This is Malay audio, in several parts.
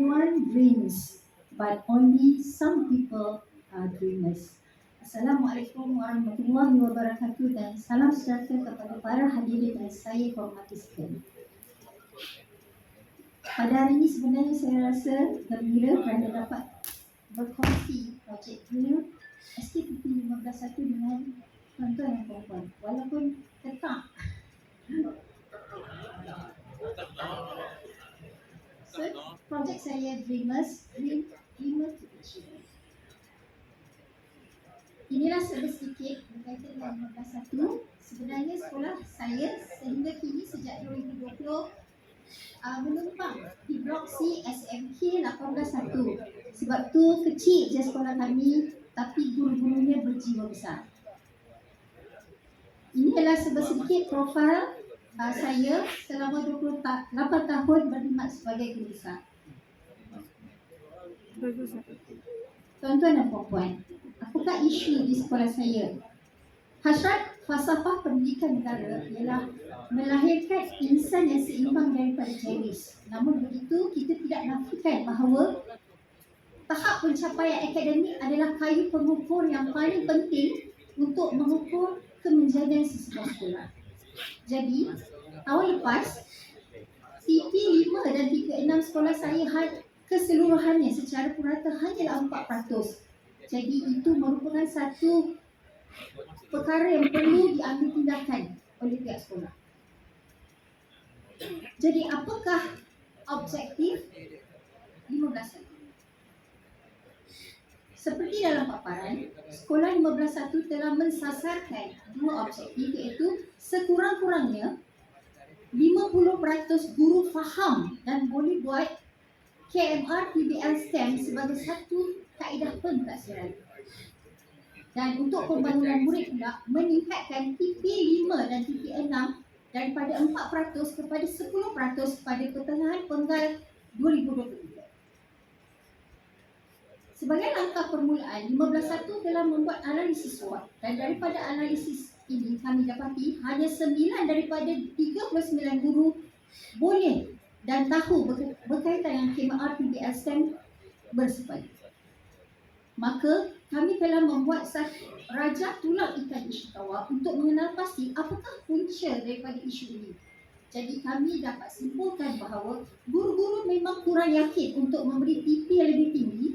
Everyone dreams, but only some people are dreamers. Assalamualaikum warahmatullahi wabarakatuh dan salam sejahtera kepada para hadirin yang saya hormati sekalian. Pada hari ini sebenarnya saya rasa gembira kerana dapat berkongsi projek Dream STPP 151 dengan tuan-tuan dan puan-puan. Walaupun tetap projek saya Dreamers, Dreamer to Achieve. Inilah sedikit berkaitan dengan 151. Sebenarnya sekolah saya sehingga kini sejak 2020 menumpang di blok C SMK 181. Sebab tu kecil je sekolah kami, tapi guru-gurunya berjiwa besar. Ini adalah sedikit profil saya selama 28 tahun berkhidmat sebagai guru besar. Tuan-tuan dan puan-puan, apakah isu di sekolah saya? Hasrat falsafah pendidikan negara ialah melahirkan insan yang seimbang daripada jenis. Namun begitu, kita tidak nafikan bahawa tahap pencapaian akademik adalah kayu pengukur yang paling penting untuk mengukur kemenjadian sesebuah sekolah. Jadi, tahun lepas, TP 5 dan TP 6 sekolah saya keseluruhannya secara purata hanyalah 4%. Jadi, itu merupakan satu perkara yang perlu diambil tindakan oleh pihak sekolah. Jadi, apakah objektif 15.1? Seperti dalam paparan, sekolah 15.1 telah mensasarkan dua objektif, iaitu sekurang-kurangnya 50% guru faham dan boleh buat KMR PBL STEM sebagai satu kaedah pembelajaran. Dan untuk pembangunan murid pula meningkatkan TP 5 dan TP 6 daripada 4% kepada 10% pada pertengahan Penggal 2023. Sebagai langkah permulaan, 15.1 telah membuat analisis SWOT dan daripada analisis ini kami dapati hanya 9 daripada 39 guru boleh dan tahu berkaitan dengan KMR PBL STEM bersepadu. Maka kami telah membuat satu rajah tulang ikan isu tawar untuk mengenal pasti apakah punca daripada isu ini. Jadi kami dapat simpulkan bahawa guru-guru memang kurang yakin untuk memberi TP yang lebih tinggi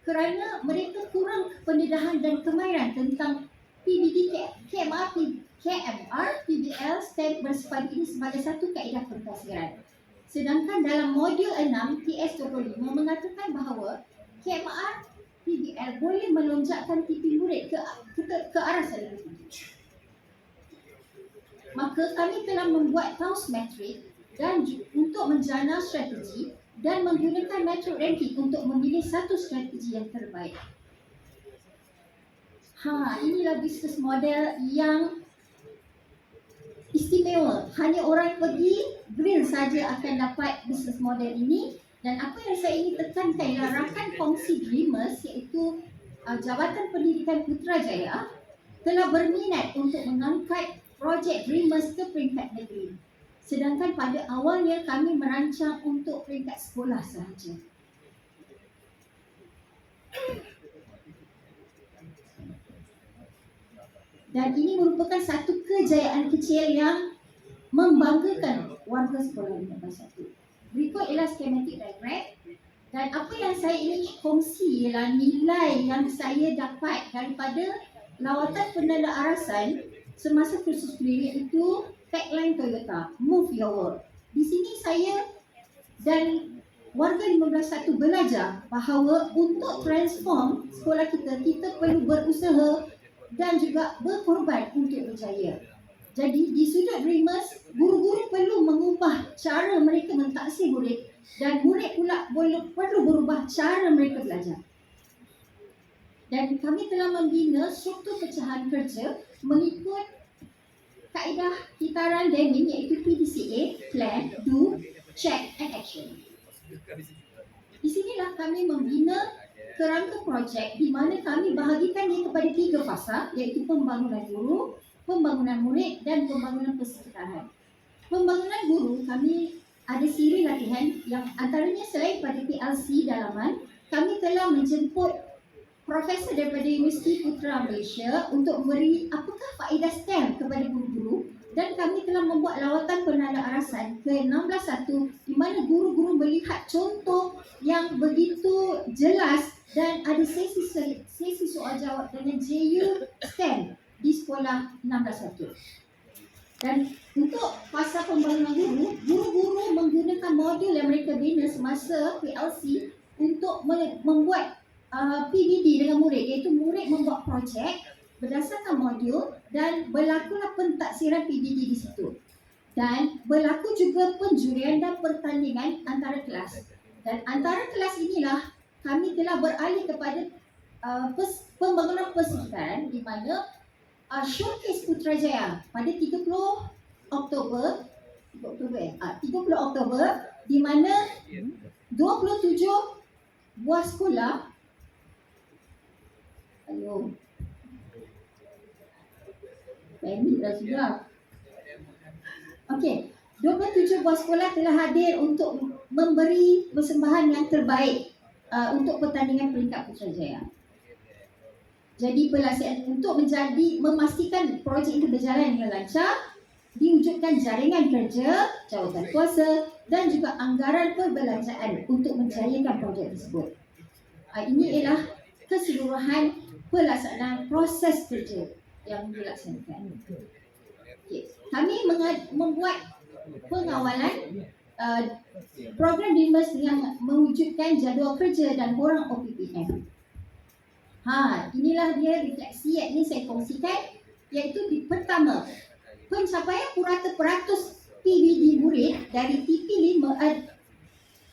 kerana mereka kurang pendedahan dan kemahiran tentang PBD KMR PBL STEM bersepadu ini sebagai satu kaedah pembelajaran. Sedangkan dalam modul 6 TS25 mengatakan bahawa KMR PBL boleh melonjakkan TP murid ke arah yang lebih tinggi. Maka kami telah membuat Taos metrik dan untuk menjana strategi dan menggunakan metode ranking untuk memilih satu strategi yang terbaik. Inilah bisnes model yang istimewa. Hanya orang pergi Green saja akan dapat bisnes model ini. Dan apa yang saya ingin tekankan ialah rakan kongsi Dreamers iaitu Jabatan Pendidikan Putrajaya telah berminat untuk mengangkat projek Dreamers ke peringkat negeri. Sedangkan pada awalnya kami merancang untuk peringkat sekolah sahaja. Dan ini merupakan satu kejayaan kecil yang membanggakan warga sekolah 15.1. Berikut ialah skematik diagram dan apa yang saya ingin kongsi ialah nilai yang saya dapat daripada lawatan penanda arasan semasa kursus beliau itu tagline Toyota, Move Your World. Di sini saya dan warga 15.1 belajar bahawa untuk transform sekolah kita perlu berusaha dan juga berkorban untuk berjaya. Jadi di sudut Dreamers, guru-guru perlu mengubah cara mereka mentaksir murid dan murid pula perlu berubah cara mereka belajar. Dan kami telah membina struktur pecahan kerja mengikut kaedah kitaran Deming iaitu PDCA, Plan, Do, Check and Action. Di sinilah kami membina kerangka projek di mana kami bahagikannya kepada 3 fasa iaitu pembangunan guru, pembangunan murid dan pembangunan persekitaran. Pembangunan guru kami ada siri latihan yang antaranya selain pada PLC dalaman, kami telah menjemput profesor daripada Universiti Putra Malaysia untuk memberi apakah faedah STEM kepada guru-guru, dan kami telah membuat lawatan penanda arasan ke 16.1 di mana guru-guru melihat contoh yang begitu jelas dan ada sesi soal jawab dengan JU STEM di sekolah 16.1. Dan untuk fasa pembangunan guru-guru menggunakan modul yang mereka bina semasa PLC untuk membuat PBD dengan murid, iaitu murid membuat projek berdasarkan modul dan berlakulah pentaksiran PBD di situ. Dan berlaku juga penjurian dan pertandingan antara kelas. Dan antara kelas inilah kami telah beralih kepada pembangunan persekitaran di mana showcase Putrajaya pada 30 Oktober di mana 27 buah sekolah panik dah sudah. Okey, 27 buah sekolah telah hadir untuk memberi persembahan yang terbaik untuk pertandingan peringkat Putrajaya. Jadi pelaksanaan untuk memastikan projek itu berjalan dengan lancar, diwujudkan jaringan kerja, jawatan kuasa dan juga anggaran perbelanjaan untuk menjayakan projek tersebut. Ini ialah keseluruhan pelaksanaan proses kerja yang dilaksanakan. Okay. Kami membuat pengawalan program DIMES yang mewujudkan jadual kerja dan borang OPPM. Inilah dia refleksi yang ini saya kongsikan, iaitu pertama, pencapaian purata peratus PBD murid dari TP5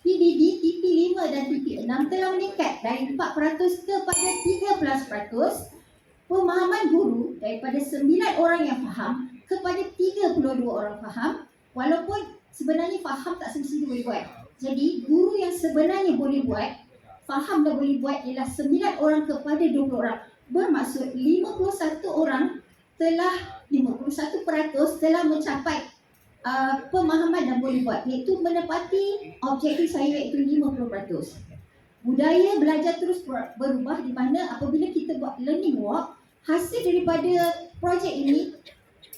PBD TP5 dan TP6 telah meningkat dari 4% kepada 13%. Pemahaman guru daripada 9 orang yang faham kepada 32 orang faham, walaupun sebenarnya faham tak semestinya boleh buat. Jadi guru yang sebenarnya boleh buat, faham dan boleh buat ialah 9 orang kepada 20 orang. Bermaksud 51% telah mencapai pemahaman dan boleh buat, iaitu menepati objektif saya, iaitu 50%. Budaya belajar terus berubah di mana apabila kita buat learning walk, hasil daripada projek ini,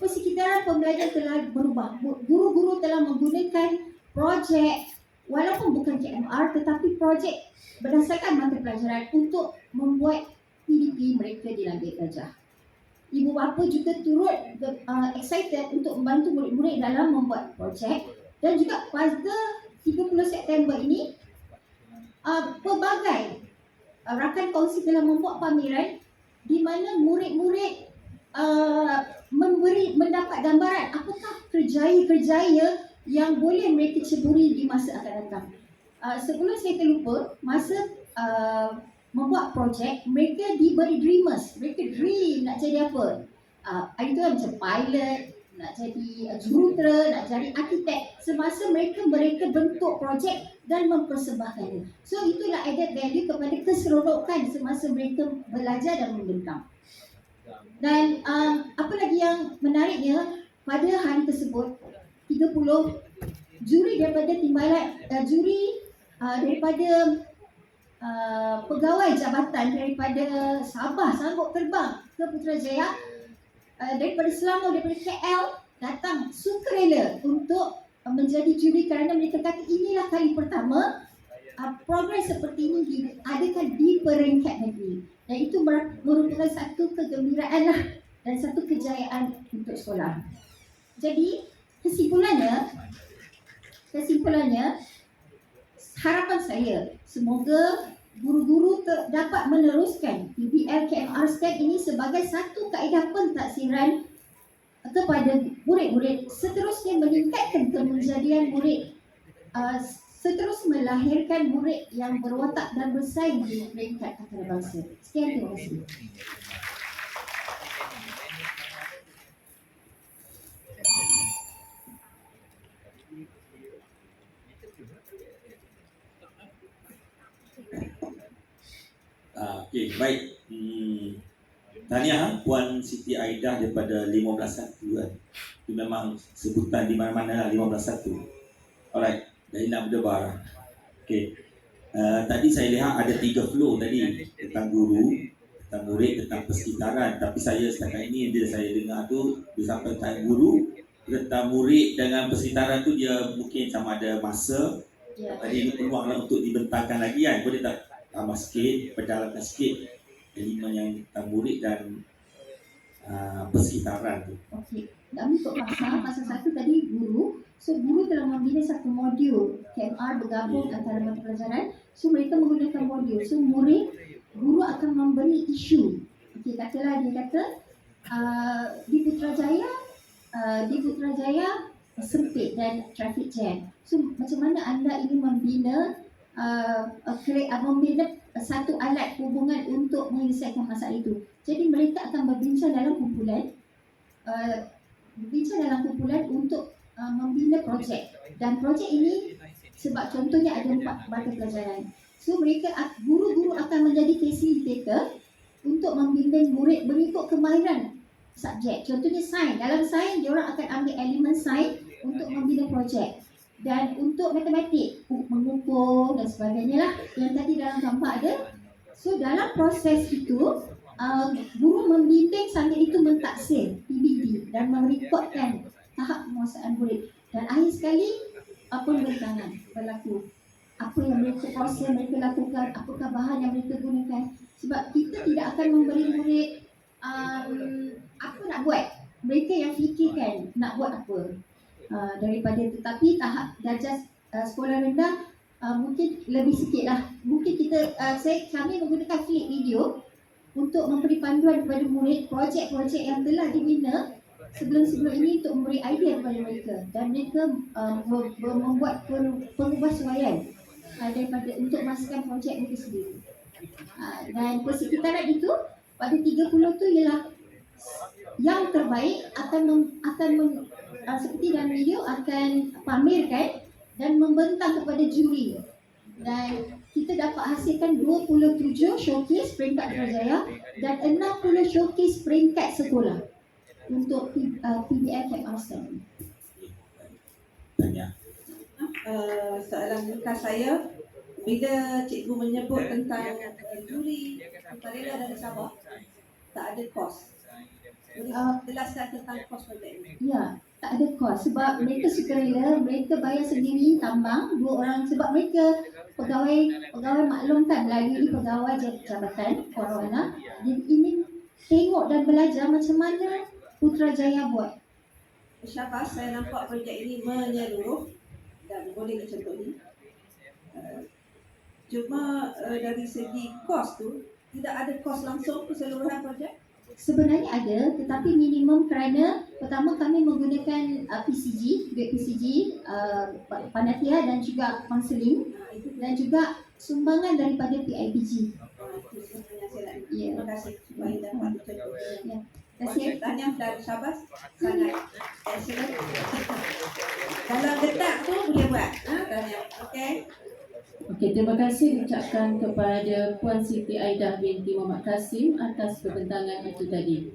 persekitaran pembelajaran telah berubah. Guru-guru telah menggunakan projek walaupun bukan KMR tetapi projek berdasarkan mata pelajaran untuk membuat PDP mereka di Langit Gajah. Ibu bapa juga turut excited untuk membantu murid-murid dalam membuat projek, dan juga pada 30 September ini pelbagai rakan kongsi telah membuat pameran di mana murid-murid mendapat gambaran apakah kerjaya-kerjaya yang boleh mereka ceburi di masa akan datang. Sebelum saya terlupa, masa membuat projek, mereka diberi dreamers. Mereka dream nak jadi apa? Itu macam pilot, nak jadi jurutera, nak jadi arkitek. Semasa mereka bentuk projek dan mempersembahkannya. So itulah added value kepada keseronokan semasa mereka belajar dan membentang. Dan apa lagi yang menariknya, pada hari tersebut 30 juri daripada timbalan daripada pegawai jabatan daripada Sabah sanggup terbang ke Putrajaya, daripada Selangor, daripada KL datang sukarela untuk menjadi juri kerana mereka kata inilah kali pertama program seperti ini diadakan di peringkat negeri, dan itu merupakan satu kegembiraan dan satu kejayaan untuk sekolah. Jadi kesimpulannya harapan saya semoga guru-guru dapat meneruskan PBL KMR STEM ini sebagai satu kaedah pentaksiran kepada murid-murid, seterusnya meningkatkan kemenjadian murid, seterus melahirkan murid yang berwatak dan bersaing di peringkat antarabangsa. Sekian, terima kasih. Okey, baik. Tahniah Puan Siti Aidah daripada 15.1 kan. Itu memang sebutan di mana-mana lah 15.1. Alright, Zainab Debar. Okay. Tadi saya lihat ada 3 flow tadi tentang guru, tentang murid, tentang persekitaran. Tapi saya setakat ini dia saya dengar tu dia sampai tentang guru, tentang murid dengan persekitaran tu dia mungkin sama ada masa. Ya. Tadi ini peluang untuk dibentangkan lagi kan. Boleh tak tambah sikit, perdalamkan sikit elemen yang tentang murid dan persekitaran tu. Okey. Dan untuk pasal satu tadi guru. So guru telah membina satu modul KMR bergabung antara mata pelajaran. So mereka menggunakan modul. So guru akan memberi isu. Okey, katalah dia kata di Putrajaya sempit dan traffic jam. So macam mana anda ingin membina satu alat hubungan untuk menyelesaikan masalah itu. Jadi mereka akan berbincang dalam kumpulan untuk membina projek. Dan projek ini sebab contohnya ada 4 mata pelajaran. So guru-guru akan menjadi fasilitator untuk membimbing murid mengikut kemahiran subjek. Contohnya sains. Dalam sains, diorang akan ambil elemen sains untuk membina projek. Dan untuk matematik, mengukur dan sebagainya lah yang tadi dalam gambar ada. So dalam proses itu, guru membimbing sambil itu mentaksir PBD dan merekodkan tahap penguasaan murid. Dan akhir sekali, pembentangan berlaku. Apa yang proses mereka lakukan, apakah bahan yang mereka gunakan. Sebab kita tidak akan memberi murid apa nak buat. Mereka yang fikirkan nak buat apa. Daripada tetapi tahap darjah sekolah rendah mungkin lebih sikit lah. Mungkin kami menggunakan flip video untuk memberi panduan kepada murid projek-projek yang telah dibina sebelum-sebelum ini untuk memberi idea kepada mereka dan mereka membuat pengubahsuaian daripada untuk masukkan projek mereka sendiri. Dan persekitaran itu pada 30 tu ialah yang terbaik akan seperti dalam video akan pamerkan dan membentang kepada juri. Dan kita dapat hasilkan 27 showcase peringkat Putrajaya dan 60 showcase peringkat sekolah untuk PBL KMR STEM. Tanya. Soalan ringkas saya, bila cikgu menyebut tentang juri sukarela dari Sabah, tak ada kos. Boleh jelaskan tentang kos projek ini? Ya, tak ada kos sebab mereka sukarela, mereka bayar sendiri tambang 2 orang sebab mereka pegawai maklum kan melalui pegawai jabatan Corona. Jadi ingin tengok dan belajar macam mana Putrajaya buat. Syabas, saya nampak projek ini menyeluruh dan boleh dicontohi. Cuma dari segi kos tu, tidak ada kos langsung keseluruhan projek? Sebenarnya ada, tetapi minimum kerana pertama kami menggunakan PCG, duit PCG, panitia dan juga konseling dan juga sumbangan daripada PIBG. Ya. Terima kasih supaya dapat dicontohi. Ya. Terima kasih. Tanya dan Syabas sangat excellent. Kalau getak tu boleh buat. Tanya. Okey. Okey, terima kasih ucapkan kepada Puan Siti Aidah binti Muhammad Kasim atas perbentangan itu tadi.